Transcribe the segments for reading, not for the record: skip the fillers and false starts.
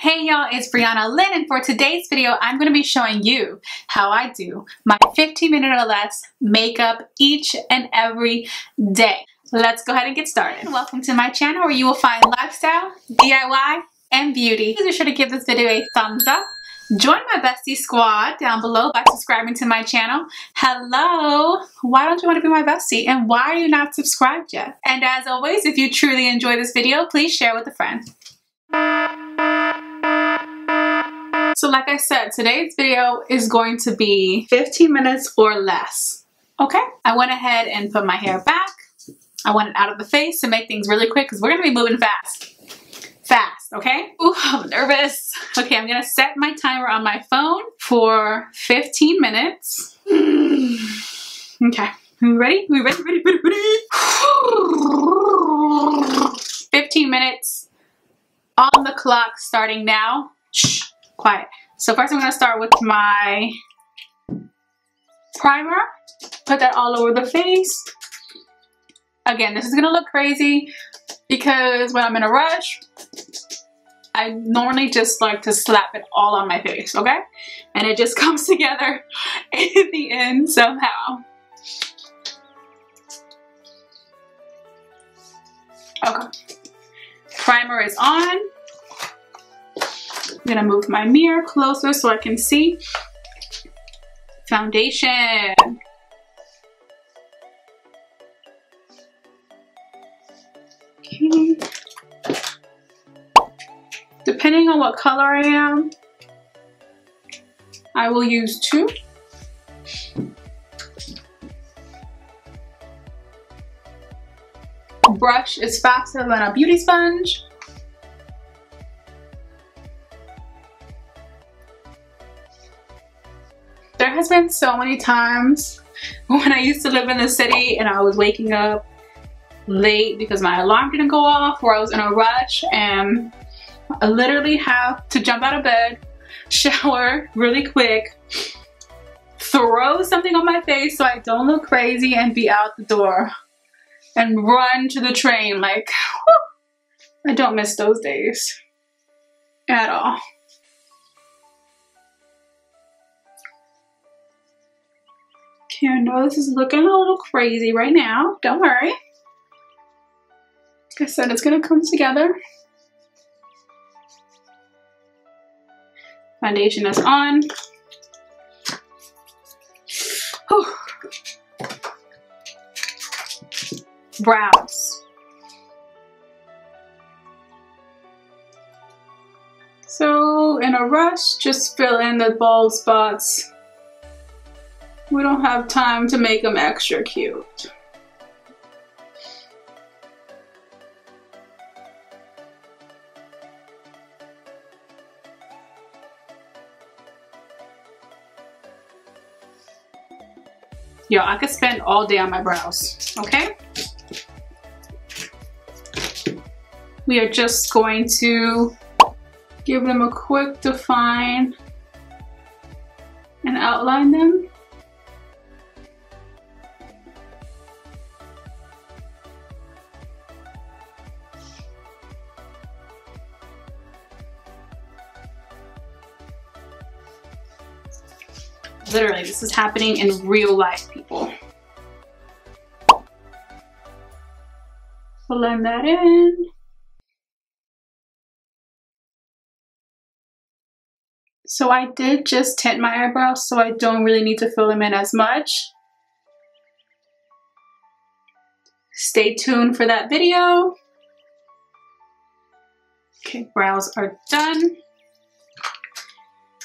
Hey y'all, it's Briana and for today's video, I'm going to be showing you how I do my 15-minute or less makeup each and every day. Let's go ahead and get started. Welcome to my channel where you will find lifestyle, DIY, and beauty. Please be sure to give this video a thumbs up. Join my bestie squad down below by subscribing to my channel. Hello, why don't you want to be my bestie? And why are you not subscribed yet? And as always, if you truly enjoy this video, please share with a friend. So like I said, today's video is going to be 15 minutes or less, okay? I went ahead and put my hair back. I want it out of the face to make things really quick because we're gonna be moving fast, okay? Ooh, I'm nervous. Okay, I'm gonna set my timer on my phone for 15 minutes. Okay, we ready? We ready? 15 minutes on the clock starting now. Shh. Quiet. So first I'm going to start with my primer. Put that all over the face. Again, this is going to look crazy because when I'm in a rush, I normally just like to slap it all on my face, okay? And it just comes together in the end somehow. Okay. Primer is on. I'm gonna move my mirror closer so I can see. Foundation. Okay. Depending on what color I am, I will use 2. Brush is faster than a beauty sponge. There has been so many times when I used to live in the city and I was waking up late because my alarm didn't go off or I was in a rush and I literally have to jump out of bed, shower really quick, throw something on my face so I don't look crazy and be out the door and run to the train. Like, whew, I don't miss those days at all. Okay, I know this is looking a little crazy right now. Don't worry. Like I said, it's gonna come together. Foundation is on. Whew. Brows. So in a rush, just fill in the bald spots. We don't have time to make them extra cute. Yo, I could spend all day on my brows, okay? We are just going to give them a quick define and outline them. Literally, this is happening in real life, people. Blend that in. So I did just tint my eyebrows, so I don't really need to fill them in as much. Stay tuned for that video. Okay, brows are done.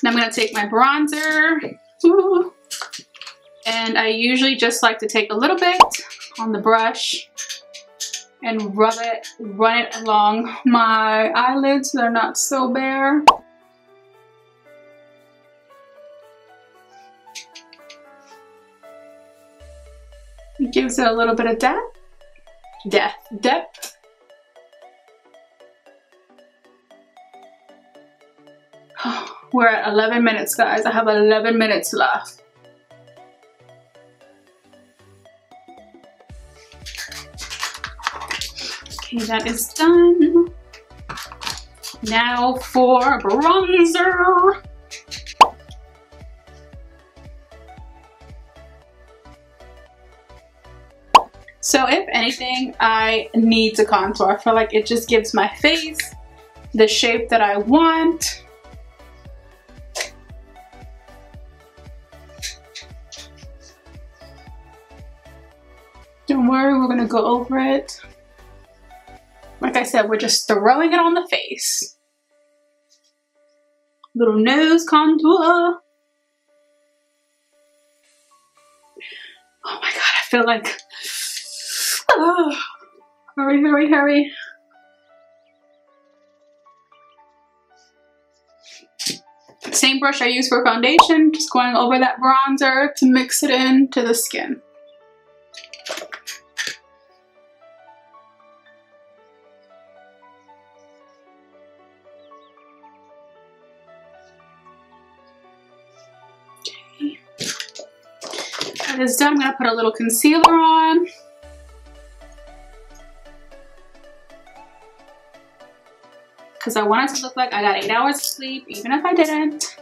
Now I'm gonna take my bronzer. Ooh. And I usually just like to take a little bit on the brush and run it along my eyelids so they're not so bare. It gives it a little bit of depth. We're at 11 minutes, guys. I have 11 minutes left. Okay, that is done. Now for bronzer. So if anything, I need to contour. I feel like it just gives my face the shape that I want. Don't worry, we're gonna go over it. Like I said, we're just throwing it on the face. Little nose contour. Oh my God, I feel like, oh, hurry, hurry, hurry. Same brush I use for foundation, just going over that bronzer to mix it into the skin. That is done. I'm going to put a little concealer on. Because I want it to look like I got 8 hours of sleep, even if I didn't.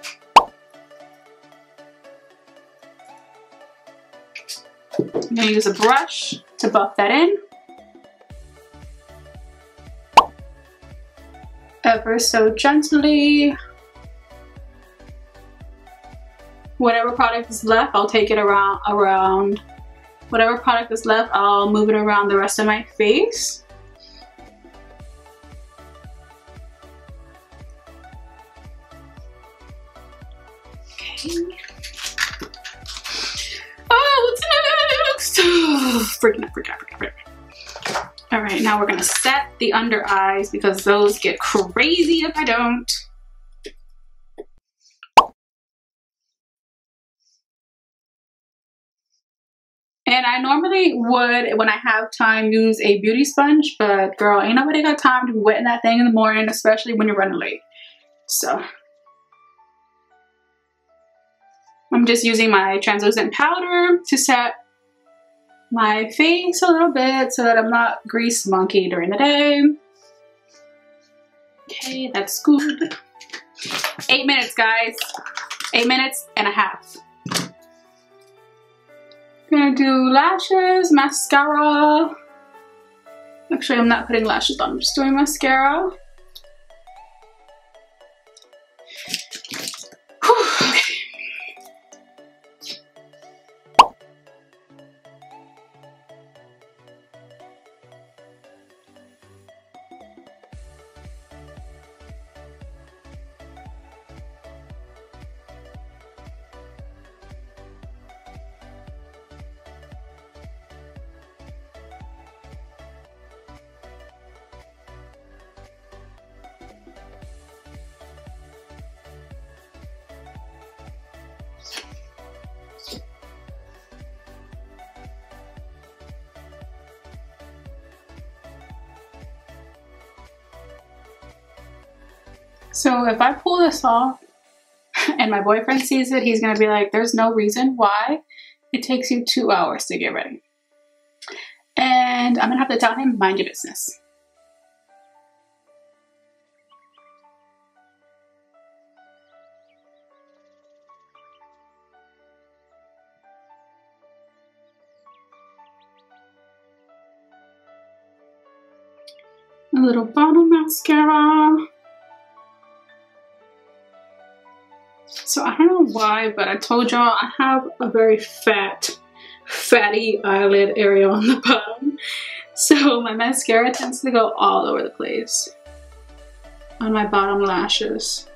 I'm going to use a brush to buff that in. Ever so gently. Whatever product is left, I'll take it around. Whatever product is left, I'll move it around the rest of my face. Okay. Oh, what's next? Freaking out. All right, now we're gonna set the under eyes because those get crazy if I don't. And I normally would, when I have time, use a beauty sponge, but girl, ain't nobody got time to be wetting that thing in the morning, especially when you're running late. So I'm just using my translucent powder to set my face a little bit so that I'm not grease monkey during the day. Okay, that's good. 8 minutes, guys. 8 minutes and a half. Gonna do lashes, mascara. Actually, I'm not putting lashes on, I'm just doing mascara. Whew, okay. So if I pull this off and my boyfriend sees it, he's gonna be like, there's no reason why it takes you 2 hours to get ready. And I'm gonna have to tell him, mind your business. A little bottom mascara. So I don't know why, but I told y'all I have a very fatty eyelid area on the bottom. So my mascara tends to go all over the place on my bottom lashes.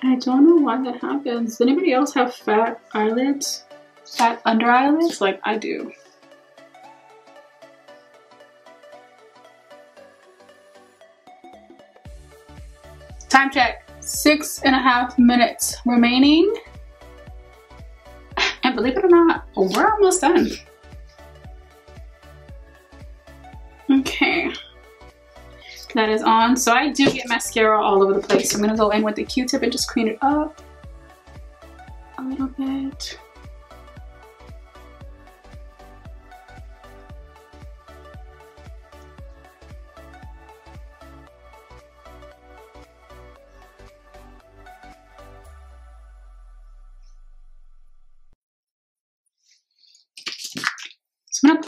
I don't know why that happens. Does anybody else have fat eyelids? Fat under eyelids? Like I do. Time check. 6.5 minutes remaining. And believe it or not, we're almost done. Okay. That is on. So I do get mascara all over the place. So I'm gonna go in with the Q-tip and just clean it up a little bit.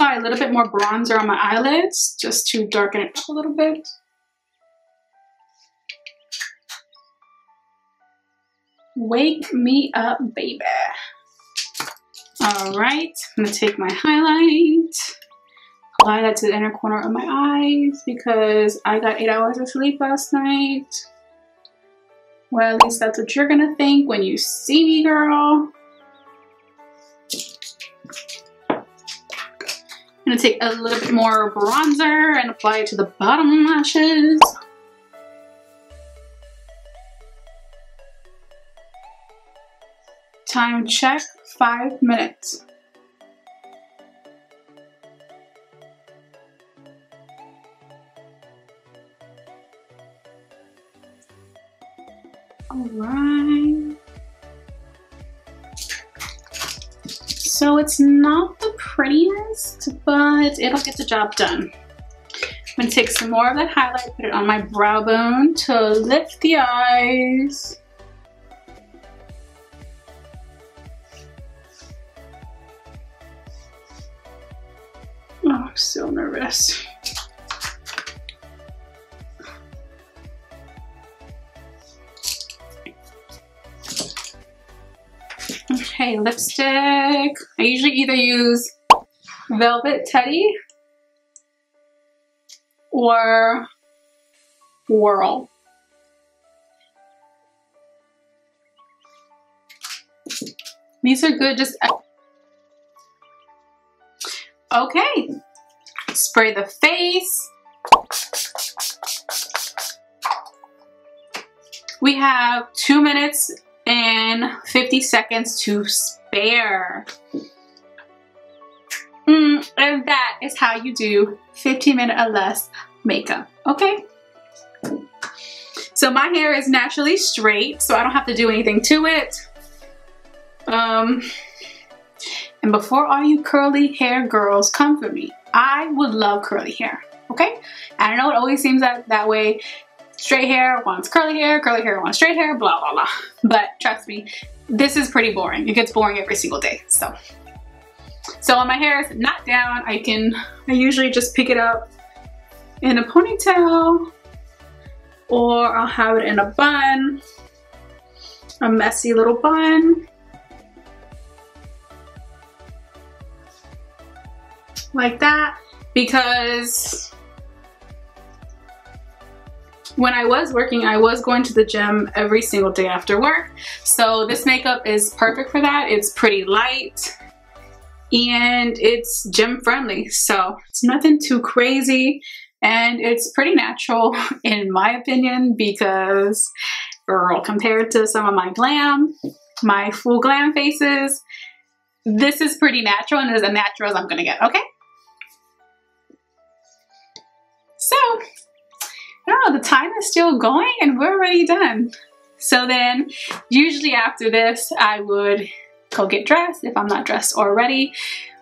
apply a little bit more bronzer on my eyelids just to darken it up a little bit. Wake me up, baby. All right, I'm gonna take my highlight, apply that to the inner corner of my eyes because I got 8 hours of sleep last night. Well, at least that's what you're gonna think when you see me, girl. I'm gonna take a little bit more bronzer and apply it to the bottom lashes. Time check, 5 minutes. All right. So it's not the prettiest, but it'll get the job done. I'm gonna take some more of that highlight, put it on my brow bone to lift the eyes. Oh, I'm so nervous. Okay, lipstick. I usually either use Velvet Teddy or Whirl. These are good, just okay. Spray the face. We have 2 minutes and 50 seconds to spare. And that is how you do 15-minute or less makeup, okay? So my hair is naturally straight, so I don't have to do anything to it. And before all you curly hair girls come for me, I would love curly hair, okay? I know it always seems that way. Straight hair wants curly hair wants straight hair, blah, blah, blah. But trust me, this is pretty boring. It gets boring every single day, so when my hair is not down, I usually just pick it up in a ponytail, or I'll have it in a bun, a messy little bun. Like that, because when I was working, I was going to the gym every single day after work. So this makeup is perfect for that. It's pretty light and it's gym friendly. So it's nothing too crazy and it's pretty natural in my opinion, because girl, compared to some of my glam, my full glam faces, this is pretty natural and as natural as I'm gonna get, okay? So, I don't know, the time is still going and we're already done. So then, usually after this, I would go get dressed if I'm not dressed already,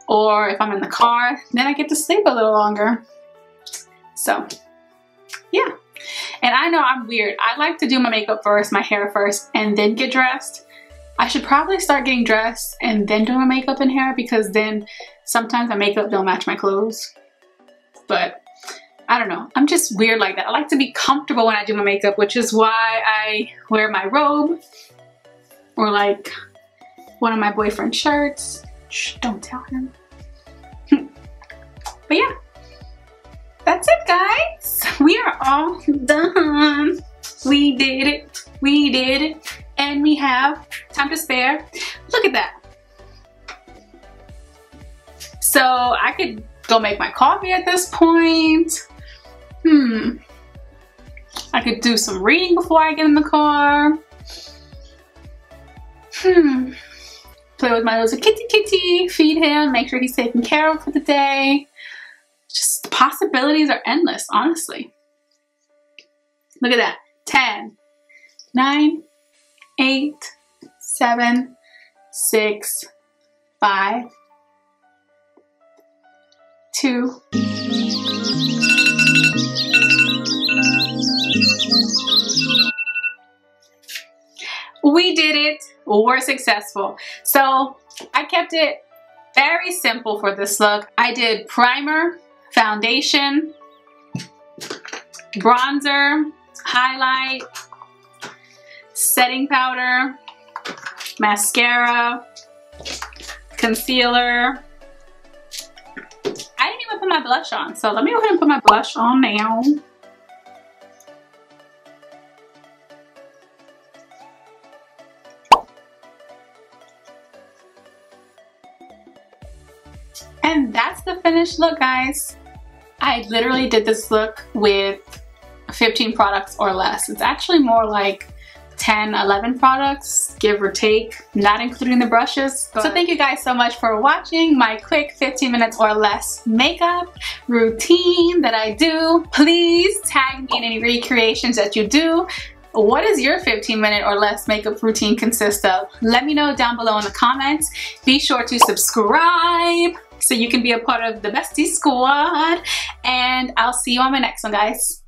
or if I'm in the car, then I get to sleep a little longer. So, yeah. And I know I'm weird. I like to do my makeup first, my hair first, and then get dressed. I should probably start getting dressed and then do my makeup and hair, because then sometimes my makeup don't match my clothes. But I don't know, I'm just weird like that. I like to be comfortable when I do my makeup, which is why I wear my robe or like one of my boyfriend's shirts. Shh, don't tell him. But yeah, that's it guys. We are all done. We did it, we did it, and we have time to spare. Look at that. So I could go make my coffee at this point. I could do some reading before I get in the car. Play with my little kitty, feed him, make sure he's taken care of for the day. Just the possibilities are endless, honestly. Look at that. 10, 9, 8, 7, 6, 5, 2. We did it. We're successful. So I kept it Very simple for this look. I did primer, foundation, bronzer, highlight, setting powder, mascara, concealer. I didn't even put my blush on, so let me go ahead and put my blush on now. And that's the finished look, guys. I literally did this look with 15 products or less. It's actually more like 10, 11 products, give or take, not including the brushes. So thank you guys so much for watching my quick 15 minutes or less makeup routine that I do. Please tag me in any recreations that you do. What does your 15-minute or less makeup routine consist of? Let me know down below in the comments. Be sure to subscribe so you can be a part of the Bestie Squad. And I'll see you on my next one, guys.